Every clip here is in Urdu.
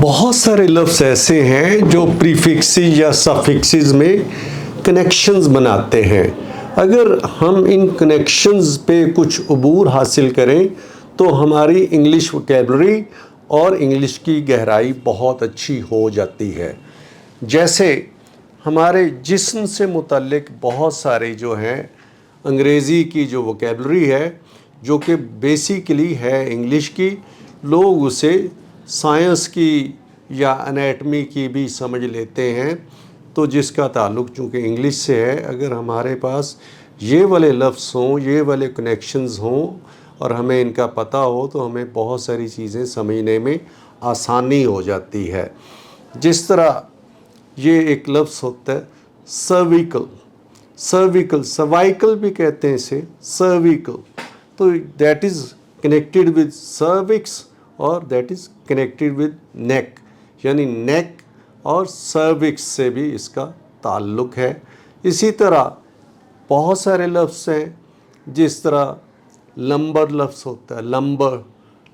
بہت سارے لفظ ایسے ہیں جو پریفکسز یا سفکسز میں کنیکشنز بناتے ہیں. اگر ہم ان کنیکشنز پہ کچھ عبور حاصل کریں تو ہماری انگلش وکیبلری اور انگلش کی گہرائی بہت اچھی ہو جاتی ہے. جیسے ہمارے جسم سے متعلق بہت سارے جو ہیں انگریزی کی جو وکیبلری ہے جو کہ بیسیکلی ہے انگلش کی، لوگ اسے سائنس کی یا انیٹمی کی بھی سمجھ لیتے ہیں، تو جس کا تعلق چونکہ انگلش سے ہے. اگر ہمارے پاس یہ والے لفظ ہوں، یہ والے کنیکشنز ہوں اور ہمیں ان کا پتہ ہو تو ہمیں بہت ساری چیزیں سمجھنے میں آسانی ہو جاتی ہے. جس طرح یہ ایک لفظ ہوتا ہے سرویکل، سوائکل بھی کہتے ہیں اسے، سرویکل. تو that is connected with cervix اور دیٹ از کنیکٹڈ ود نیک، یعنی نیک اور سروکس سے بھی اس کا تعلق ہے. اسی طرح بہت سارے لفظ ہیں، جس طرح لمبر لفظ ہوتا ہے،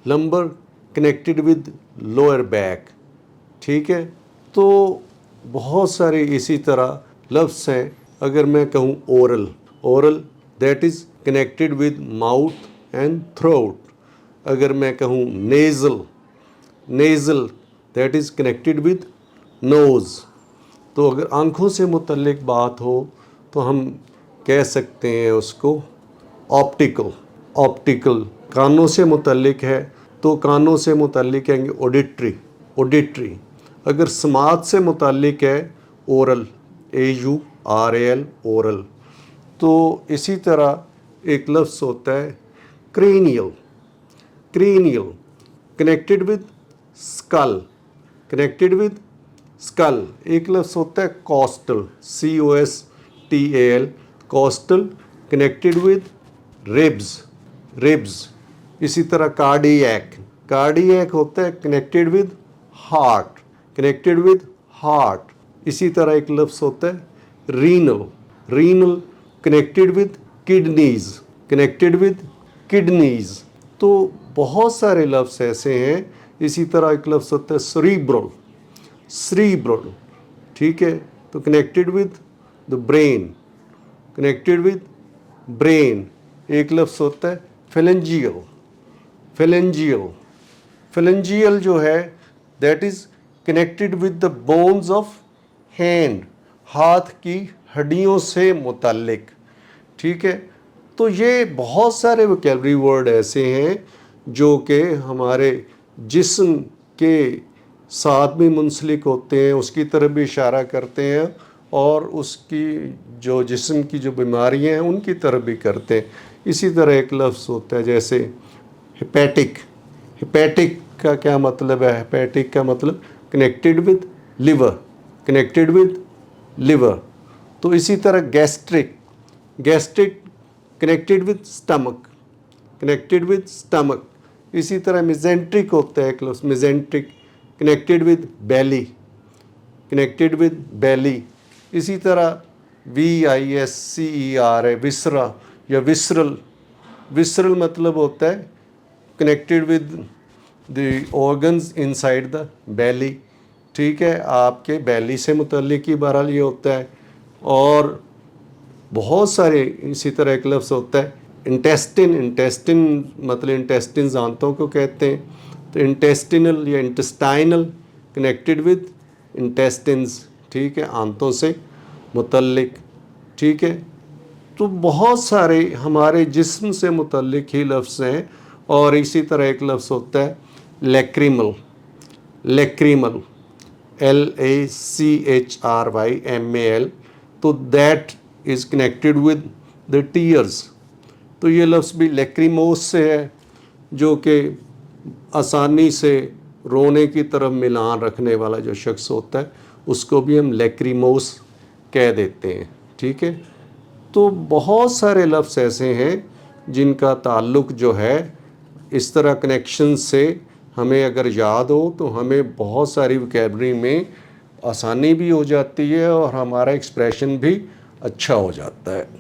lumbar connected with lower back, ٹھیک ہے. تو بہت سارے اسی طرح لفظ ہیں. اگر میں کہوں oral that is connected with mouth and throat. اگر میں کہوں nasal that is connected with nose. تو اگر آنکھوں سے متعلق بات ہو تو ہم کہہ سکتے ہیں اس کو آپٹیکل. کانوں سے متعلق ہے تو کانوں سے متعلق کہیں گے اوڈیٹری. اگر سماعت سے متعلق ہے اورل، AURAL اورل. تو اسی طرح ایک لفظ ہوتا ہے کرینیل کنیکٹڈ ود اسکل. ایک لفظ ہوتا ہے coastal COSTAL coastal connected with ribs. اسی طرح کارڈیاک ہوتا ہے کنیکٹڈ ود ہارٹ. اسی طرح ایک لفظ ہوتا ہے رینل کنیکٹڈ ود کڈنیز. تو بہت سارے لفظ ایسے ہیں. اسی طرح ایک لفظ ہوتا ہے سریبرل، ٹھیک ہے. تو کنیکٹڈ ود دا برین. ایک لفظ ہوتا ہے فلنجیل جو ہے that is connected with the bones of hand, ہاتھ کی ہڈیوں سے متعلق، ٹھیک ہے. تو یہ بہت سارے وکیبلری ورڈ ایسے ہیں جو کہ ہمارے جسم کے ساتھ بھی منسلک ہوتے ہیں، اس کی طرف بھی اشارہ کرتے ہیں اور اس کی جو جسم کی جو بیماریاں ہیں ان کی طرف بھی کرتے ہیں. اسی طرح ایک لفظ ہوتا ہے جیسے ہیپیٹک کا کیا مطلب ہے؟ ہیپیٹک کا مطلب کنیکٹڈ ود لیور. تو اسی طرح گیسٹرک کنیکٹڈ ود اسٹمک. اسی طرح میزینٹرک ہوتا ہے ایک لفظ میزینٹرک کنیکٹڈ ود بیلی. اسی طرح VISCER ہے وسرا یا وسرل مطلب ہوتا ہے connected with the organs inside the belly, ٹھیک ہے. آپ کے بیلی سے متعلق ہی بہرحال یہ ہوتا ہے. اور بہت سارے اسی طرح ایک لفظ ہوتا ہے انٹیسٹن مطلب انٹیسٹنز آنتوں کو کہتے ہیں. تو انٹیسٹینل یا انٹسٹائنل کنیکٹڈ ود انٹیسٹنز، ٹھیک ہے، آنتوں سے متعلق، ٹھیک ہے. تو بہت سارے ہمارے جسم سے متعلق ہی لفظ ہیں. اور اسی طرح ایک لفظ ہوتا ہے لیکریمل LACHRYMAL. تو that is connected with the tears. تو یہ لفظ بھی لیکریموس سے ہے جو کہ آسانی سے رونے کی طرف میلان رکھنے والا جو شخص ہوتا ہے اس کو بھی ہم لیکریموس کہہ دیتے ہیں، ٹھیک ہے. تو بہت سارے لفظ ایسے ہیں جن کا تعلق جو ہے اس طرح کنیکشن سے ہمیں اگر یاد ہو تو ہمیں بہت ساری وکیبلری میں آسانی بھی ہو جاتی ہے اور ہمارا ایکسپریشن بھی اچھا ہو جاتا ہے.